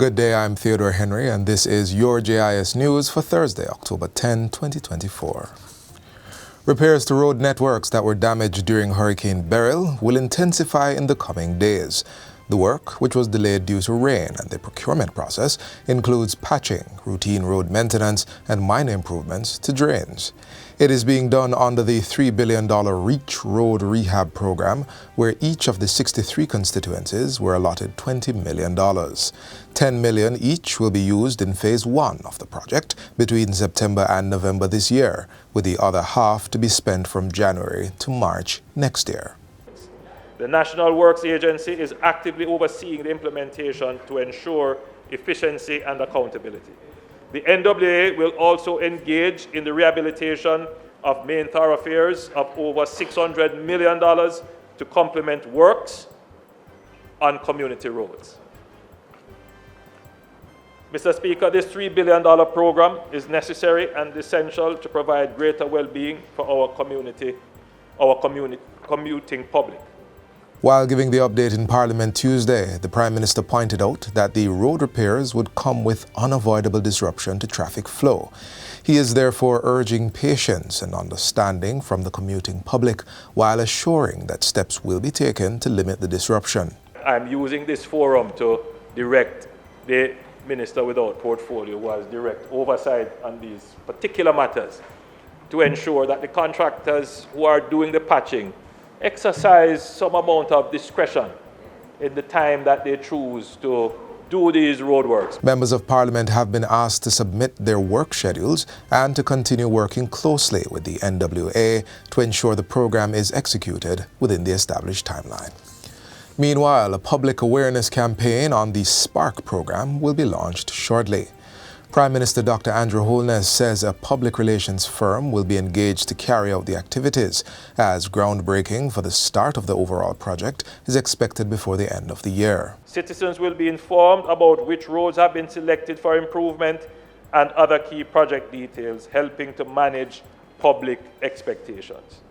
Good day, I'm Theodore Henry, and this is your JIS News for Thursday, October 10, 2024. Repairs to road networks that were damaged during Hurricane Beryl will intensify in the coming days. The work, which was delayed due to rain and the procurement process, includes patching, routine road maintenance, and minor improvements to drains. It is being done under the $3 billion REACH Road Rehab Program, where each of the 63 constituencies were allotted $20 million. $10 million each will be used in Phase 1 of the project between September and November this year, with the other half to be spent from January to March next year. The National Works Agency is actively overseeing the implementation to ensure efficiency and accountability. The NWA will also engage in the rehabilitation of main thoroughfares of over $600 million to complement works on community roads. Mr. Speaker, this $3 billion program is necessary and essential to provide greater well-being for our commuting public. While giving the update in Parliament Tuesday, the Prime Minister pointed out that the road repairs would come with unavoidable disruption to traffic flow. He is therefore urging patience and understanding from the commuting public while assuring that steps will be taken to limit the disruption. I'm using this forum to direct the Minister without portfolio, who has direct oversight on these particular matters, to ensure that the contractors who are doing the patching exercise some amount of discretion in the time that they choose to do these roadworks. Members of Parliament have been asked to submit their work schedules and to continue working closely with the NWA to ensure the program is executed within the established timeline. Meanwhile, a public awareness campaign on the SPARK program will be launched shortly. Prime Minister Dr. Andrew Holness says a public relations firm will be engaged to carry out the activities, as groundbreaking for the start of the overall project is expected before the end of the year. Citizens will be informed about which roads have been selected for improvement and other key project details, helping to manage public expectations.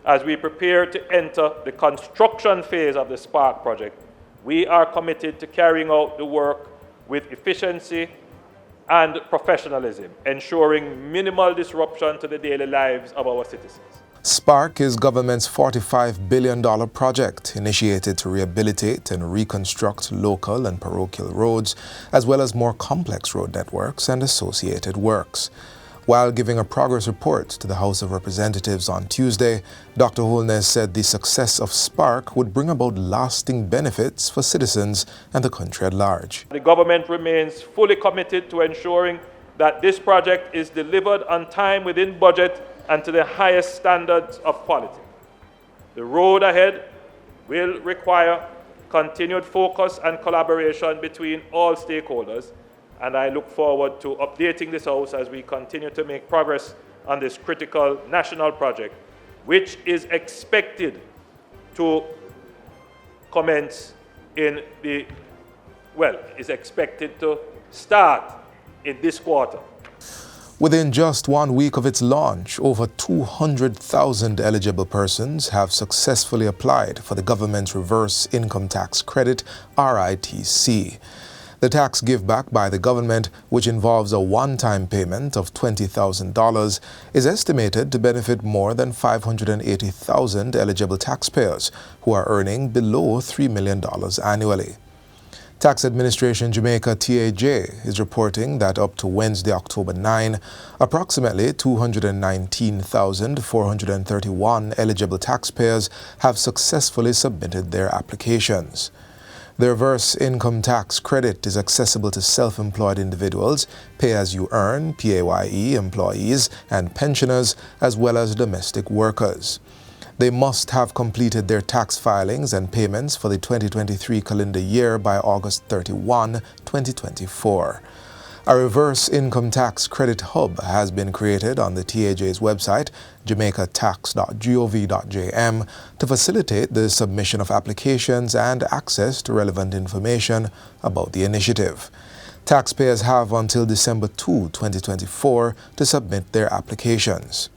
As we prepare to enter the construction phase of the SPARK project, we are committed to carrying out the work with efficiency and professionalism, ensuring minimal disruption to the daily lives of our citizens. SPARK is government's $45 billion project initiated to rehabilitate and reconstruct local and parochial roads, as well as more complex road networks and associated works. While giving a progress report to the House of Representatives on Tuesday, Dr. Holness said the success of SPARK would bring about lasting benefits for citizens and the country at large. The government remains fully committed to ensuring that this project is delivered on time, within budget, and to the highest standards of quality. The road ahead will require continued focus and collaboration between all stakeholders, and I look forward to updating this House as we continue to make progress on this critical national project, which is expected to commence is expected to start in this quarter. Within just 1 week of its launch, over 200,000 eligible persons have successfully applied for the government's reverse income tax credit, RITC. The tax giveback by the government, which involves a one-time payment of $20,000, is estimated to benefit more than 580,000 eligible taxpayers who are earning below $3 million annually. Tax Administration Jamaica TAJ is reporting that up to Wednesday, October 9, approximately 219,431 eligible taxpayers have successfully submitted their applications. The reverse income tax credit is accessible to self-employed individuals, pay-as-you-earn, PAYE employees, and pensioners, as well as domestic workers. They must have completed their tax filings and payments for the 2023 calendar year by August 31, 2024. A reverse income tax credit hub has been created on the TAJ's website, jamaicatax.gov.jm, to facilitate the submission of applications and access to relevant information about the initiative. Taxpayers have until December 2, 2024 to submit their applications.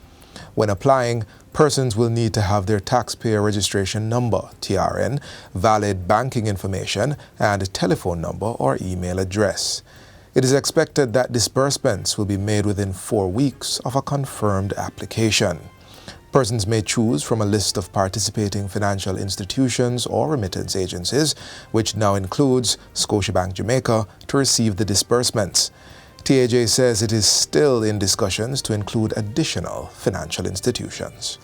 When applying, persons will need to have their taxpayer registration number, TRN, valid banking information, and a telephone number or email address. It is expected that disbursements will be made within 4 weeks of a confirmed application. Persons may choose from a list of participating financial institutions or remittance agencies, which now includes Scotiabank Jamaica, to receive the disbursements. TAJ says it is still in discussions to include additional financial institutions.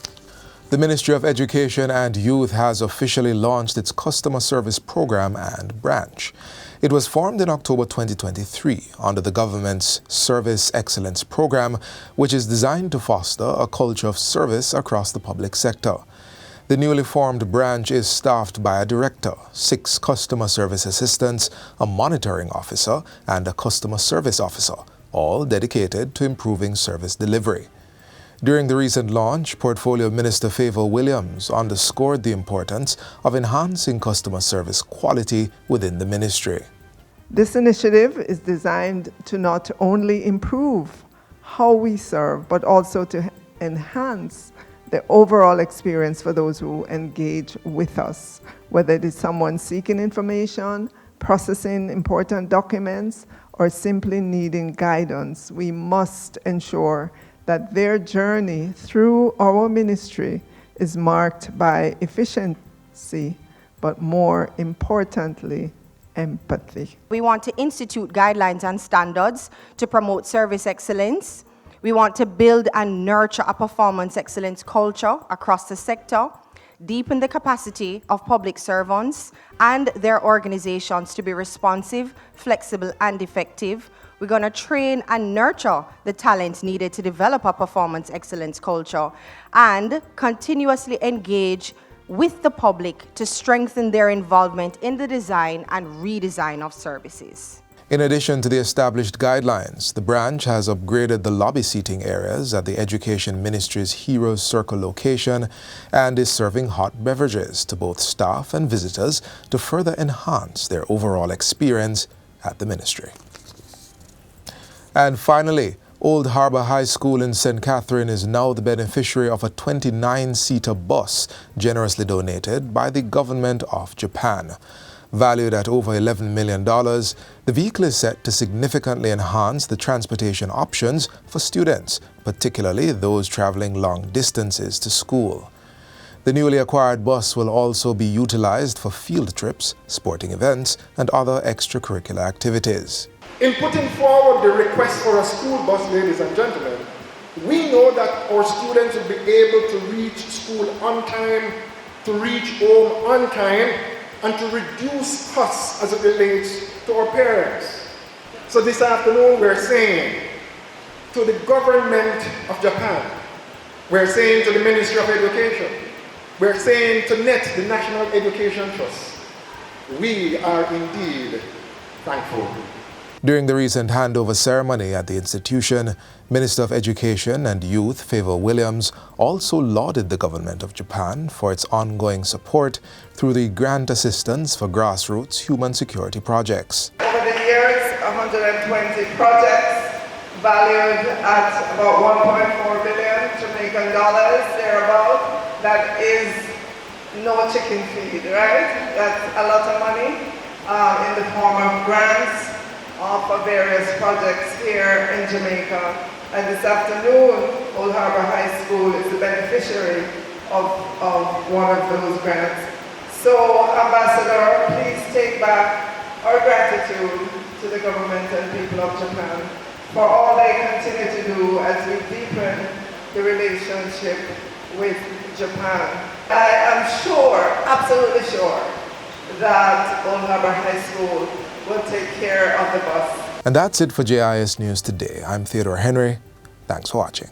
The Ministry of Education and Youth has officially launched its customer service program and branch. It was formed in October 2023 under the government's Service Excellence Program, which is designed to foster a culture of service across the public sector. The newly formed branch is staffed by a director, 6 customer service assistants, a monitoring officer, and a customer service officer, all dedicated to improving service delivery. During the recent launch, Portfolio Minister Favour Williams underscored the importance of enhancing customer service quality within the ministry. This initiative is designed to not only improve how we serve, but also to enhance the overall experience for those who engage with us, whether it is someone seeking information, processing important documents, or simply needing guidance. We must ensure that their journey through our ministry is marked by efficiency, but more importantly, empathy. We want to institute guidelines and standards to promote service excellence. We want to build and nurture a performance excellence culture across the sector, deepen the capacity of public servants and their organizations to be responsive, flexible, and effective. We're going to train and nurture the talents needed to develop a performance excellence culture and continuously engage with the public to strengthen their involvement in the design and redesign of services. In addition to the established guidelines, the branch has upgraded the lobby seating areas at the Education Ministry's Heroes Circle location and is serving hot beverages to both staff and visitors to further enhance their overall experience at the ministry. And finally, Old Harbour High School in St. Catherine is now the beneficiary of a 29-seater bus generously donated by the government of Japan. Valued at over $11 million, the vehicle is set to significantly enhance the transportation options for students, particularly those traveling long distances to school. The newly acquired bus will also be utilized for field trips, sporting events, and other extracurricular activities. In putting forward the request for a school bus, ladies and gentlemen, we know that our students will be able to reach school on time, to reach home on time, and to reduce costs as it relates to our parents. So this afternoon we're saying to the government of Japan, we're saying to the Ministry of Education, we're saying to NET, the National Education Trust, we are indeed thankful. During the recent handover ceremony at the institution, Minister of Education and Youth Favour Williams also lauded the government of Japan for its ongoing support through the grant assistance for grassroots human security projects. Over the years, 120 projects valued at about 1.4 billion Jamaican dollars, thereabout. That is no chicken feed, right? That's a lot of money in the form of grants for various projects here in Jamaica. And this afternoon, Old Harbour High School is the beneficiary of one of those grants. So, Ambassador, please take back our gratitude to the government and people of Japan for all they continue to do as we deepen the relationship with Japan. I am sure, absolutely sure, that Old Harbour High School will take care of the bus. And that's it for JIS News today. I'm Theodore Henry. Thanks for watching.